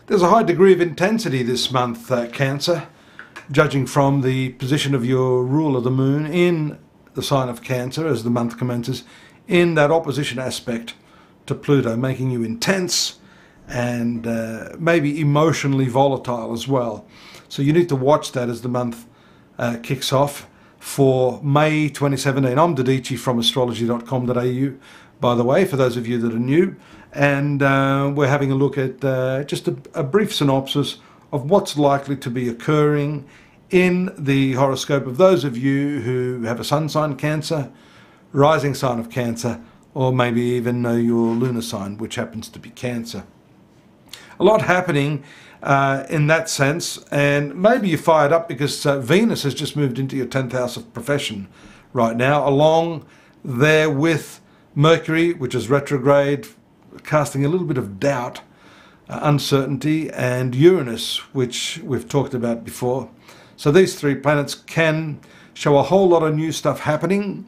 There's a high degree of intensity this month, Cancer, judging from the position of your ruler, the moon, in the sign of Cancer as the month commences, in that opposition aspect to Pluto, making you intense and maybe emotionally volatile as well. So you need to watch that as the month kicks off for May 2017. I'm Dadhichi from astrology.com.au, by the way, for those of you that are new. And we're having a look at just a brief synopsis of what's likely to be occurring in the horoscope of those of you who have a sun sign Cancer, rising sign of Cancer, or maybe even your lunar sign, which happens to be Cancer. A lot happening in that sense, and maybe you're fired up because Venus has just moved into your 10th house of profession right now, along there with Mercury, which is retrograde, casting a little bit of doubt, uncertainty, and Uranus, which we've talked about before. So these three planets can show a whole lot of new stuff happening,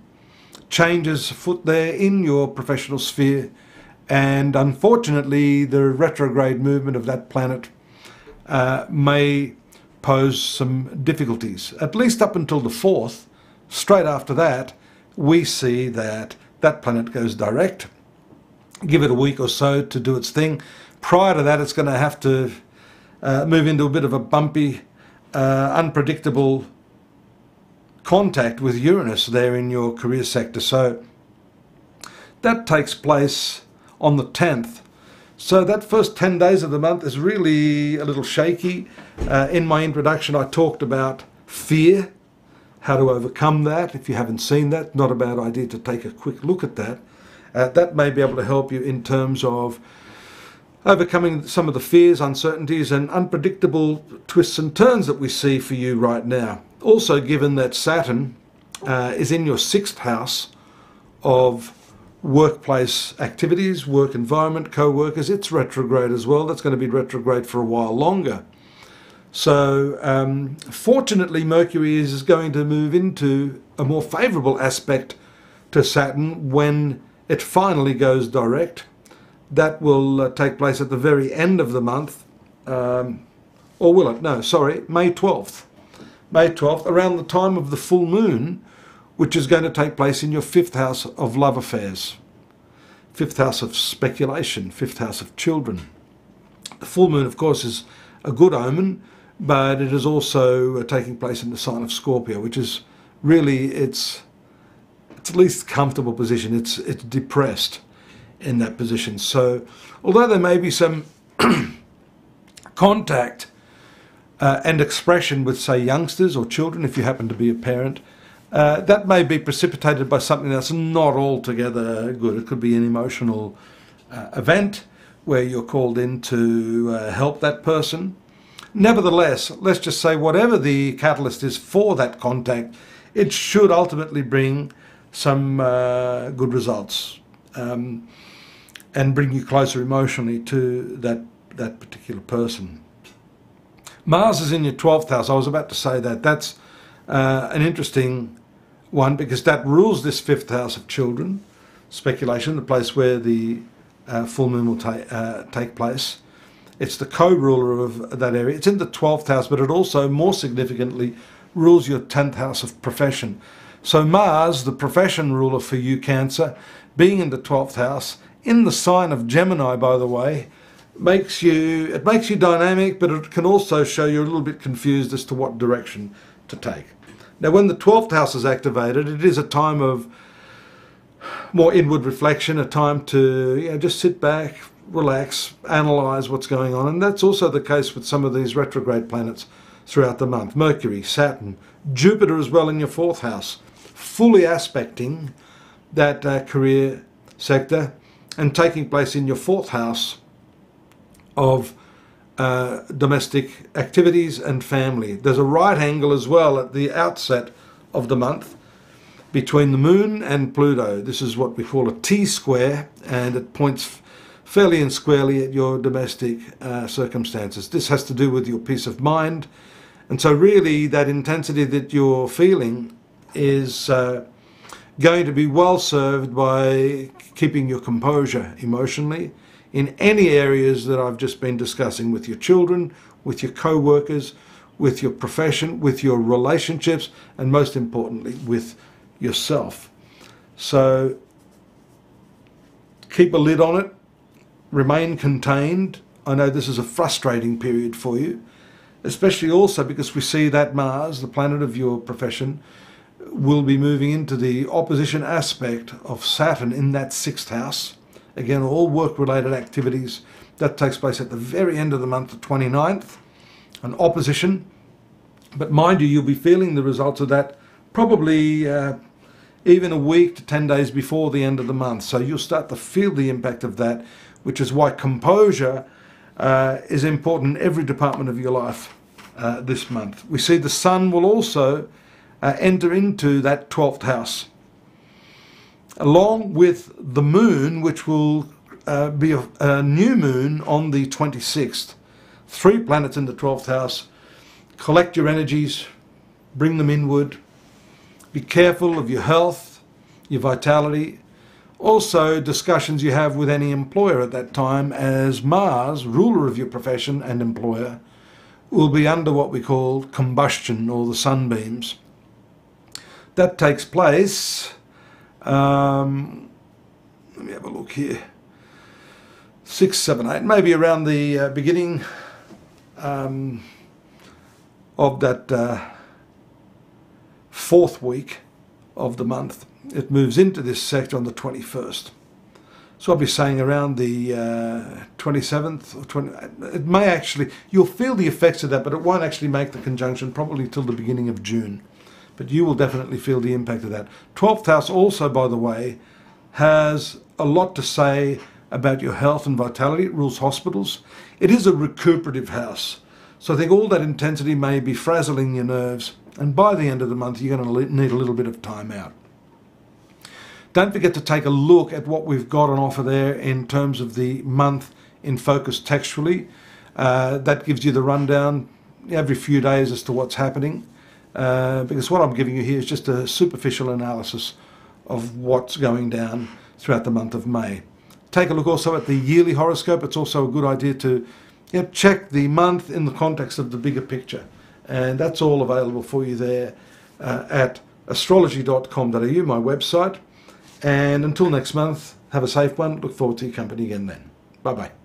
changes afoot there in your professional sphere, and unfortunately the retrograde movement of that planet may pose some difficulties, at least up until the 4th. Straight after that, we see that that planet goes direct. Give it a week or so to do its thing. Prior to that, it's going to have to move into a bit of a bumpy, unpredictable contact with Uranus there in your career sector. So that takes place on the 10th. So that first 10 days of the month is really a little shaky. In my introduction, I talked about fear, how to overcome that. If you haven't seen that, not a bad idea to take a quick look at that. That may be able to help you in terms of overcoming some of the fears, uncertainties, and unpredictable twists and turns that we see for you right now. Also, given that Saturn is in your 6th house of workplace activities, work environment, co-workers, it's retrograde as well. That's going to be retrograde for a while longer. So fortunately, Mercury is going to move into a more favourable aspect to Saturn when it finally goes direct. That will take place at the very end of the month, or will it? No, sorry, May 12th. May 12th, around the time of the full moon, which is going to take place in your 5th house of love affairs, 5th house of speculation, 5th house of children. The full moon, of course, is a good omen, but it is also taking place in the sign of Scorpio, which is really its least comfortable position. It's depressed in that position. So although there may be some contact and expression with, say, youngsters or children, if you happen to be a parent, that may be precipitated by something that's not altogether good. It could be an emotional event where you're called in to help that person. Nevertheless, let's just say whatever the catalyst is for that contact, it should ultimately bring some good results and bring you closer emotionally to that particular person. Mars is in your 12th house. I was about to say that. That's an interesting one because that rules this 5th house of children, speculation, the place where the full moon will take place. It's the co-ruler of that area. It's in the 12th house, but it also, more significantly, rules your 10th house of profession. So Mars, the profession ruler for you, Cancer, being in the 12th house, in the sign of Gemini, by the way, makes you dynamic, but it can also show you a little bit confused as to what direction to take. Now, when the 12th house is activated, it is a time of more inward reflection, a time to just sit back, relax, analyse what's going on. And that's also the case with some of these retrograde planets throughout the month. Mercury, Saturn, Jupiter as well in your 4th house, fully aspecting that career sector and taking place in your 4th house of domestic activities and family. There's a right angle as well at the outset of the month between the moon and Pluto. This is what we call a T-square, and it points fairly and squarely at your domestic circumstances. This has to do with your peace of mind. And so really that intensity that you're feeling is going to be well served by keeping your composure emotionally, in any areas that I've just been discussing, with your children, with your co-workers, with your profession, with your relationships, and most importantly, with yourself. So keep a lid on it, remain contained. I know this is a frustrating period for you, especially also because we see that Mars, the planet of your profession, will be moving into the opposition aspect of Saturn in that 6th house. Again, all work-related activities. That takes place at the very end of the month, the 29th, an opposition. But mind you, you'll be feeling the results of that probably even a week to 10 days before the end of the month. So you'll start to feel the impact of that, which is why composure is important in every department of your life this month. We see the Sun will also enter into that 12th house, along with the Moon, which will be a new moon on the 26th. 3 planets in the 12th house. Collect your energies, bring them inward. Be careful of your health, your vitality. Also, discussions you have with any employer at that time, as Mars, ruler of your profession and employer, will be under what we call combustion, or the sunbeams. That takes place, let me have a look here, 6, 7, 8, maybe around the beginning of that 4th week of the month. It moves into this sector on the 21st. So I'll be saying around the 27th or 20. It may actually, you'll feel the effects of that, but it won't actually make the conjunction probably till the beginning of June. But you will definitely feel the impact of that. 12th house also, by the way, has a lot to say about your health and vitality. It rules hospitals. It is a recuperative house. So I think all that intensity may be frazzling your nerves. And by the end of the month, you're going to need a little bit of time out. Don't forget to take a look at what we've got on offer there in terms of the month in focus textually. That gives you the rundown every few days as to what's happening. Because what I'm giving you here is just a superficial analysis of what's going down throughout the month of May. Take a look also at the yearly horoscope. It's also a good idea to check the month in the context of the bigger picture. And that's all available for you there at astrology.com.au, my website. And until next month, have a safe one. Look forward to your company again then. Bye-bye.